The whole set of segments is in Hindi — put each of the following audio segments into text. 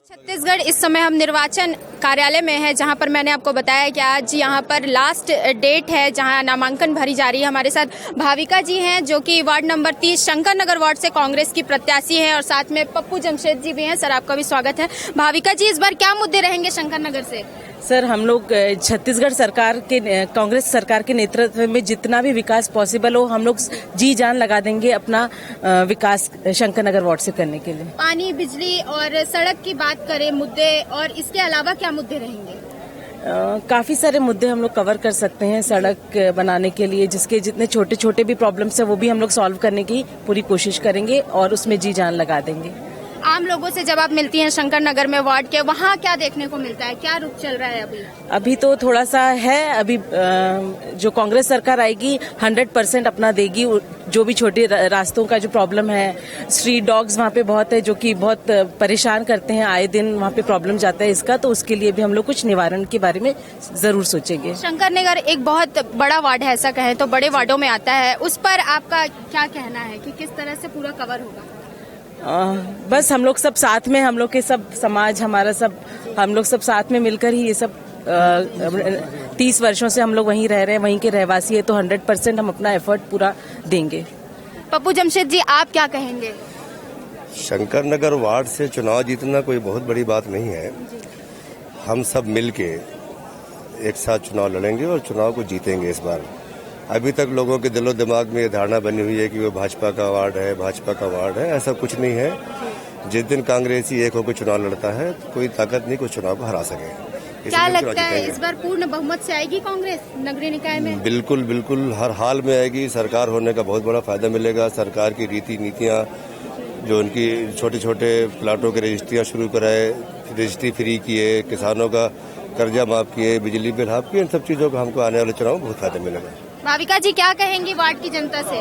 छत्तीसगढ़ इस समय हम निर्वाचन कार्यालय में हैं, जहां पर मैंने आपको बताया कि आज यहां पर लास्ट डेट है जहां नामांकन भरी जा रही है। हमारे साथ भाविका जी हैं जो कि ward number 30 Shankar Nagar ward से कांग्रेस की प्रत्याशी हैं और साथ में पप्पू जमशेद जी भी हैं। सर, आपका भी स्वागत है। भाविका जी, इस बार क्या मुद्दे रहेंगे शंकर नगर से? सर, हम लोग छत्तीसगढ़ सरकार के कांग्रेस सरकार के नेतृत्व में जितना भी विकास पॉसिबल हो हम लोग जी जान लगा देंगे अपना विकास शंकर नगर वार्ड से करने के लिए। पानी, बिजली और सड़क की बात करें मुद्दे, और इसके अलावा क्या मुद्दे रहेंगे? काफी सारे मुद्दे हम लोग कवर कर सकते हैं सड़क बनाने के लिए, जिसके जितने छोटे छोटे भी प्रॉब्लम्स है वो भी हम लोग सॉल्व करने की पूरी कोशिश करेंगे और उसमें जी जान लगा देंगे। आम लोगों से जब आप मिलती हैं शंकर नगर में वार्ड के, वहाँ क्या देखने को मिलता है? क्या रुख चल रहा है अभी तो थोड़ा सा है। अभी जो कांग्रेस सरकार आएगी 100% अपना देगी। जो भी छोटे रास्तों का जो प्रॉब्लम है, स्ट्रीट डॉग्स वहाँ पे बहुत है जो कि बहुत परेशान करते हैं, आए दिन वहाँ पे प्रॉब्लम जाता है इसका, तो उसके लिए भी हम लोग कुछ निवारण के बारे में जरूर सोचेंगे। शंकर नगर एक बहुत बड़ा वार्ड है, ऐसा कहें तो बड़े वार्डों में आता है, उस पर आपका क्या कहना है कि किस तरह से पूरा कवर होगा? बस हम लोग सब साथ में, हम लोग के सब समाज, हमारा सब, हम लोग सब साथ में मिलकर ही ये सब 30 वर्षों से हम लोग वहीं रह रहे हैं, वहीं के रहवासी है, तो 100% हम अपना एफर्ट पूरा देंगे। पप्पू जमशेद जी, आप क्या कहेंगे? शंकर नगर वार्ड से चुनाव जीतना कोई बहुत बड़ी बात नहीं है। हम सब मिलके एक साथ चुनाव लड़ेंगे और चुनाव को जीतेंगे इस बार। अभी तक लोगों के दिलो दिमाग में ये धारणा बनी हुई है कि वो भाजपा का वार्ड है, भाजपा का वार्ड है। ऐसा कुछ नहीं है। जिस दिन कांग्रेसी एक होकर चुनाव लड़ता है तो कोई ताकत नहीं कुछ चुनाव को हरा सके। क्या लगता है इस बार पूर्ण बहुमत से आएगी कांग्रेस नगरीय निकाय में? बिल्कुल बिल्कुल, हर हाल में आएगी। सरकार होने का बहुत बड़ा फायदा मिलेगा। सरकार की रीति नीतियाँ, जो उनकी छोटे छोटे प्लाटों की रजिस्ट्रियाँ शुरू कराए, रजिस्ट्री फ्री किए, किसानों का कर्जा माफ किए, बिजली बिल हाफ किए, इन सब चीजों का हमको आने वाले चुनाव में बहुत फायदा मिलेगा। भाविका जी, क्या कहेंगी वार्ड की जनता से?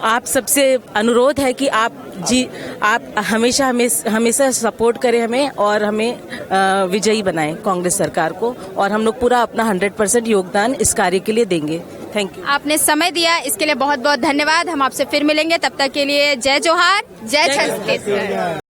आप सबसे अनुरोध है कि आप हमेशा सपोर्ट करें हमें और हमें विजयी बनाएं कांग्रेस सरकार को, और हम लोग पूरा अपना 100% योगदान इस कार्य के लिए देंगे। Thank you. आपने समय दिया इसके लिए बहुत बहुत धन्यवाद। हम आपसे फिर मिलेंगे, तब तक के लिए जय जोहार, जय छत्तीसगढ़।